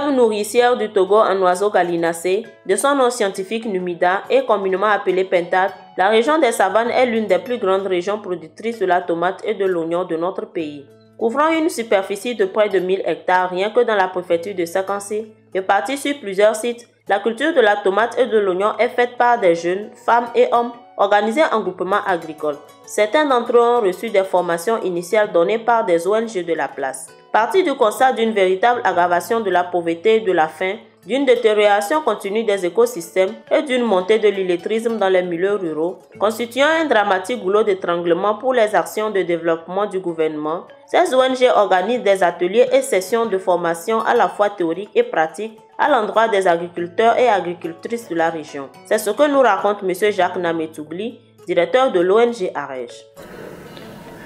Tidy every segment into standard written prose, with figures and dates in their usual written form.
Réserve nourricière du Togo en oiseaux gallinacés, de son nom scientifique Numida et communément appelée Pentade, la région des savanes est l'une des plus grandes régions productrices de la tomate et de l'oignon de notre pays. Couvrant une superficie de près de 1000 hectares rien que dans la préfecture de Sakansi, répartie sur plusieurs sites, la culture de la tomate et de l'oignon est faite par des jeunes, femmes et hommes organisés en groupements agricoles. Certains d'entre eux ont reçu des formations initiales données par des ONG de la place. Parti du constat d'une véritable aggravation de la pauvreté et de la faim, d'une détérioration continue des écosystèmes et d'une montée de l'illettrisme dans les milieux ruraux, constituant un dramatique goulot d'étranglement pour les actions de développement du gouvernement, ces ONG organisent des ateliers et sessions de formation à la fois théoriques et pratiques à l'endroit des agriculteurs et agricultrices de la région. C'est ce que nous raconte M. Jacques Nametougli, directeur de l'ONG Arej.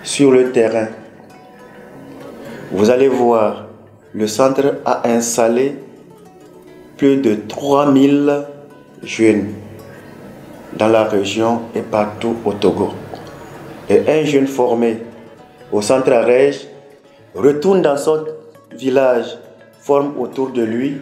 Sur le terrain, vous allez voir, le centre a installé plus de 3000 jeunes dans la région et partout au Togo. Et un jeune formé au centre Arej retourne dans son village, forme autour de lui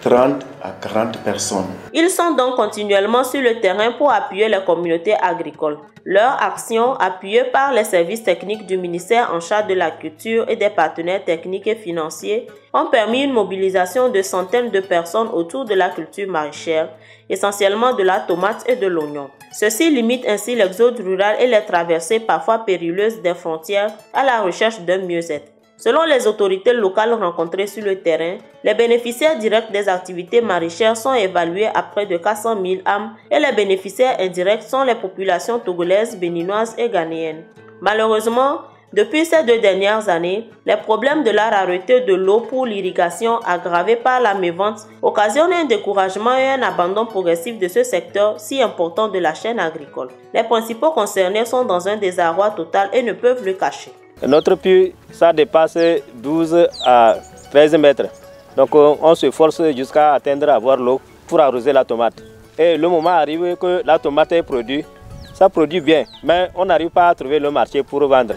30 à 40 personnes. Ils sont donc continuellement sur le terrain pour appuyer les communautés agricoles. Leur action, appuyée par les services techniques du ministère en charge de la culture et des partenaires techniques et financiers, ont permis une mobilisation de centaines de personnes autour de la culture maraîchère, essentiellement de la tomate et de l'oignon. Ceci limite ainsi l'exode rural et les traversées parfois périlleuses des frontières à la recherche d'un mieux-être. Selon les autorités locales rencontrées sur le terrain, les bénéficiaires directs des activités maraîchères sont évalués à près de 400 000 âmes et les bénéficiaires indirects sont les populations togolaises, béninoises et ghanéennes. Malheureusement, depuis ces 2 dernières années, les problèmes de la rareté de l'eau pour l'irrigation aggravés par la mévente occasionnent un découragement et un abandon progressif de ce secteur si important de la chaîne agricole. Les principaux concernés sont dans un désarroi total et ne peuvent le cacher. Notre puits, ça dépasse 12 à 13 mètres. Donc on se force jusqu'à atteindre avoir l'eau pour arroser la tomate. Et le moment arrive que la tomate est produite, ça produit bien, mais on n'arrive pas à trouver le marché pour vendre.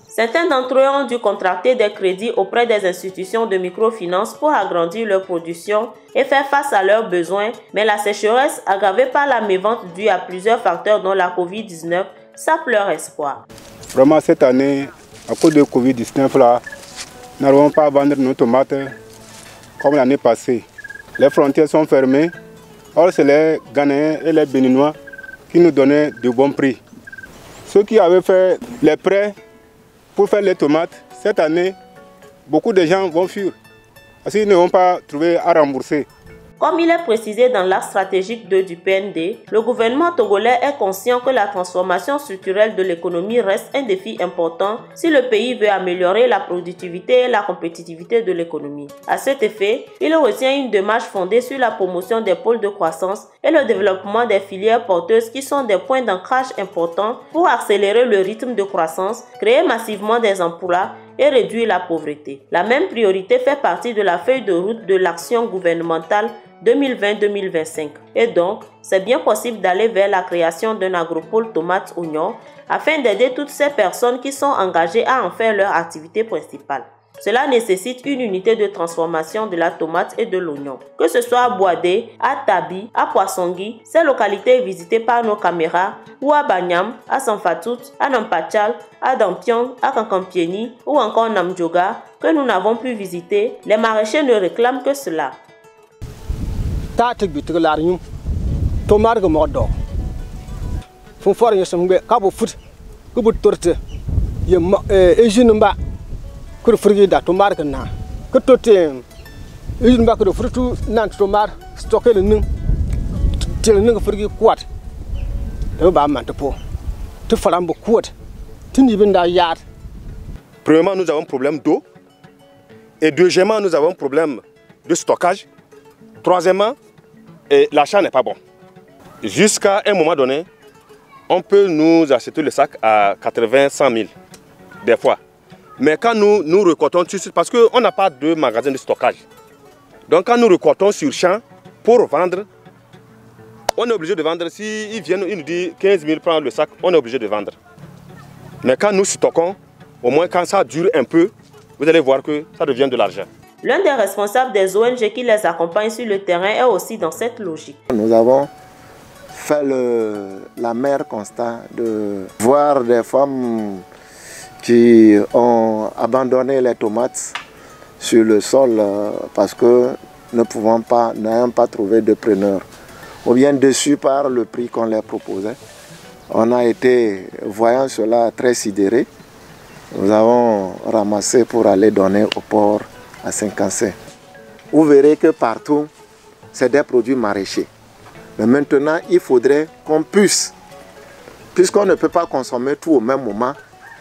Certains d'entre eux ont dû contracter des crédits auprès des institutions de microfinance pour agrandir leur production et faire face à leurs besoins, mais la sécheresse, aggravée par la mévente due à plusieurs facteurs dont la Covid-19, sape leur espoir. Vraiment cette année, à cause de Covid-19, là, nous n'arrivons pas à vendre nos tomates comme l'année passée. Les frontières sont fermées. Or, c'est les Ghanéens et les Béninois qui nous donnaient de bons prix. Ceux qui avaient fait les prêts pour faire les tomates, cette année, beaucoup de gens vont fuir. Parce qu'ils ne vont pas trouver à rembourser. Comme il est précisé dans l'axe stratégique 2 du PND, le gouvernement togolais est conscient que la transformation structurelle de l'économie reste un défi important si le pays veut améliorer la productivité et la compétitivité de l'économie. À cet effet, il retient une démarche fondée sur la promotion des pôles de croissance et le développement des filières porteuses qui sont des points d'ancrage importants pour accélérer le rythme de croissance, créer massivement des emplois et réduire la pauvreté. La même priorité fait partie de la feuille de route de l'action gouvernementale 2020-2025. Et donc, c'est bien possible d'aller vers la création d'un agropole tomate-oignon afin d'aider toutes ces personnes qui sont engagées à en faire leur activité principale. Cela nécessite une unité de transformation de la tomate et de l'oignon. Que ce soit à Boadé, à Tabi, à Poissongui, ces localités visitées par nos caméras, ou à Banyam, à Sanfatout, à Nampachal, à Dampion, à Kankampieni ou encore Namdjoga, que nous n'avons pu visiter, les maraîchers ne réclament que cela. Que fruit da tomar que na que toté une bac de fruit nan tomar stocké le ning tel ning fruit quat de ba man po te faram bo quat tini binda yar. Premièrement, nous avons un problème d'eau et deuxièmement, nous avons un problème de stockage. Troisièmement, l'achat n'est pas bon. Jusqu'à un moment donné, on peut nous acheter le sac à 80-100 000 des fois. Mais quand nous récoltons tout de suite, parce qu'on n'a pas de magasin de stockage. Donc quand nous récoltons sur champ pour vendre, on est obligé de vendre. S'ils viennent, ils nous disent 15 000 francs le sac, on est obligé de vendre. Mais quand nous stockons, au moins quand ça dure un peu, vous allez voir que ça devient de l'argent. L'un des responsables des ONG qui les accompagnent sur le terrain est aussi dans cette logique. Nous avons fait l'amer constat de voir des femmes qui ont abandonné les tomates sur le sol parce que n'ayant pas trouvé de preneur, ou bien déçus par le prix qu'on leur proposait. On a été, voyant cela, très sidérés. Nous avons ramassé pour aller donner au port à Saint-Cancin. Vous verrez que partout, c'est des produits maraîchers. Mais maintenant, il faudrait qu'on puisse, puisqu'on ne peut pas consommer tout au même moment,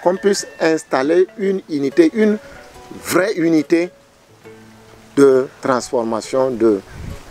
qu'on puisse installer une unité, une vraie unité de transformation de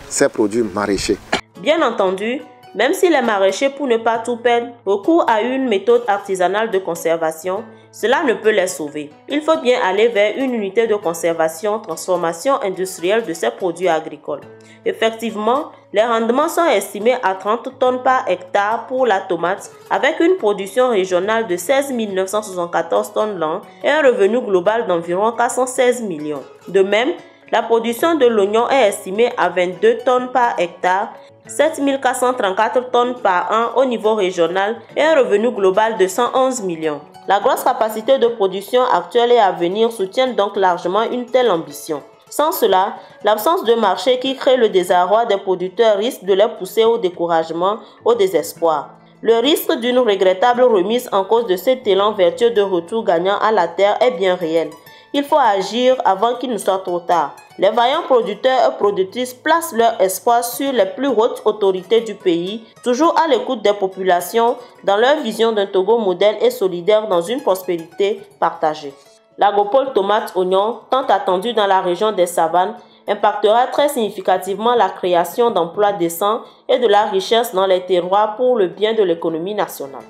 ces produits maraîchers. Bien entendu, même si les maraîchers, pour ne pas tout perdre, recourent à une méthode artisanale de conservation, cela ne peut les sauver. Il faut bien aller vers une unité de conservation, transformation industrielle de ces produits agricoles. Effectivement, les rendements sont estimés à 30 tonnes par hectare pour la tomate, avec une production régionale de 16 974 tonnes l'an et un revenu global d'environ 416 millions. De même, la production de l'oignon est estimée à 22 tonnes par hectare, 7 434 tonnes par an au niveau régional et un revenu global de 111 millions. La grosse capacité de production actuelle et à venir soutiennent donc largement une telle ambition. Sans cela, l'absence de marché qui crée le désarroi des producteurs risque de les pousser au découragement, au désespoir. Le risque d'une regrettable remise en cause de cet élan vertueux de retour gagnant à la terre est bien réel. Il faut agir avant qu'il ne soit trop tard. Les vaillants producteurs et productrices placent leur espoir sur les plus hautes autorités du pays, toujours à l'écoute des populations, dans leur vision d'un Togo modèle et solidaire dans une prospérité partagée. L'agropole tomate-oignon, tant attendu dans la région des savanes, impactera très significativement la création d'emplois décents et de la richesse dans les terroirs pour le bien de l'économie nationale.